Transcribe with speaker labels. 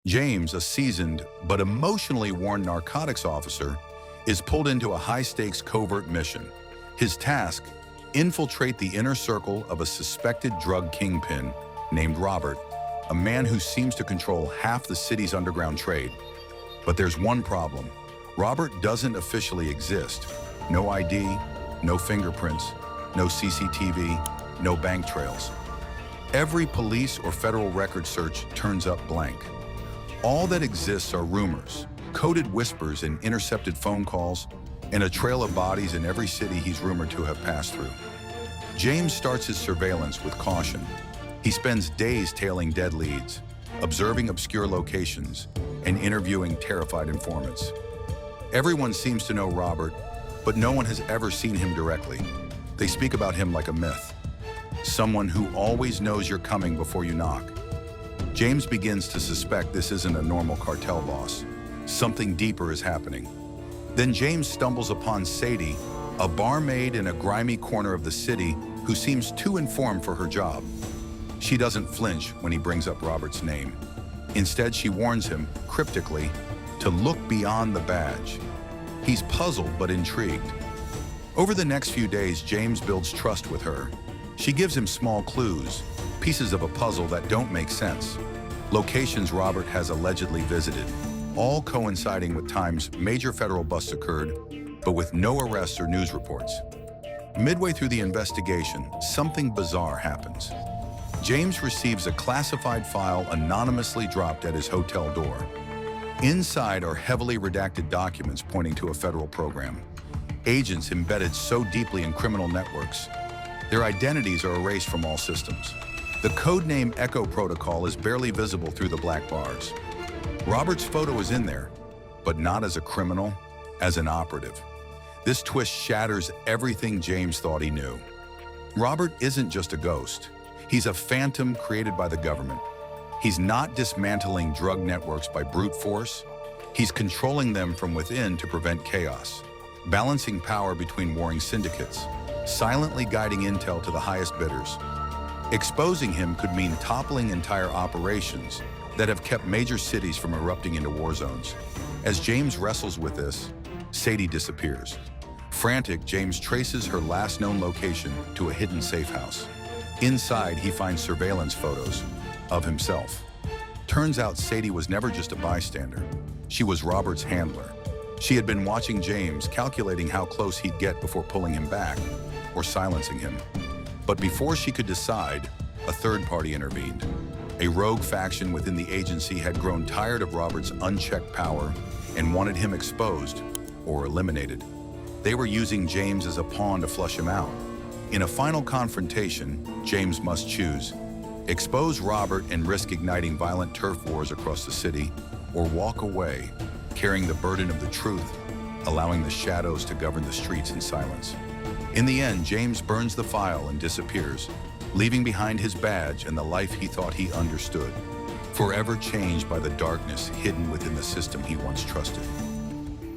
Speaker 1: James, a seasoned but emotionally worn narcotics officer, is pulled into a high-stakes covert mission. His task: infiltrate the inner circle of a suspected drug kingpin named Robert, a man who seems to control half the city's underground trade. But there's one problem. Robert doesn't officially exist. No ID, no fingerprints, no CCTV, no bank trails. Every police or federal record search turns up blank. All that exists are rumors, coded whispers and intercepted phone calls, and a trail of bodies in every city he's rumored to have passed through. James starts his surveillance with caution. He spends days tailing dead leads, observing obscure locations, and interviewing terrified informants. Everyone seems to know Robert, but no one has ever seen him directly. They speak about him like a myth, someone who always knows you're coming before you knock. James begins to suspect this isn't a normal cartel boss. Something deeper is happening. Then James stumbles upon Sadie, a barmaid in a grimy corner of the city who seems too informed for her job. She doesn't flinch when he brings up Robert's name. Instead, she warns him, cryptically, to look beyond the badge. He's puzzled but intrigued. Over the next few days, James builds trust with her. She gives him small clues, pieces of a puzzle that don't make sense. Locations Robert has allegedly visited, all coinciding with times major federal busts occurred, but with no arrests or news reports. Midway through the investigation, something bizarre happens. James receives a classified file anonymously dropped at his hotel door. Inside are heavily redacted documents pointing to a federal program. Agents embedded so deeply in criminal networks, their identities are erased from all systems. The codename Echo Protocol is barely visible through the black bars. Robert's photo is in there, but not as a criminal, as an operative. This twist shatters everything James thought he knew. Robert isn't just a ghost. He's a phantom created by the government. He's not dismantling drug networks by brute force. He's controlling them from within to prevent chaos, balancing power between warring syndicates, silently guiding intel to the highest bidders. Exposing him could mean toppling entire operations that have kept major cities from erupting into war zones. As James wrestles with this, Sadie disappears. Frantic, James traces her last known location to a hidden safe house. Inside, he finds surveillance photos of himself. Turns out Sadie was never just a bystander. She was Robert's handler. She had been watching James, calculating how close he'd get before pulling him back or silencing him. But before she could decide, a third party intervened. A rogue faction within the agency had grown tired of Robert's unchecked power and wanted him exposed or eliminated. They were using James as a pawn to flush him out. In a final confrontation, James must choose: expose Robert and risk igniting violent turf wars across the city, or walk away, carrying the burden of the truth, allowing the shadows to govern the streets in silence. In the end, James burns the file and disappears, leaving behind his badge and the life he thought he understood, forever changed by the darkness hidden within the system he once trusted.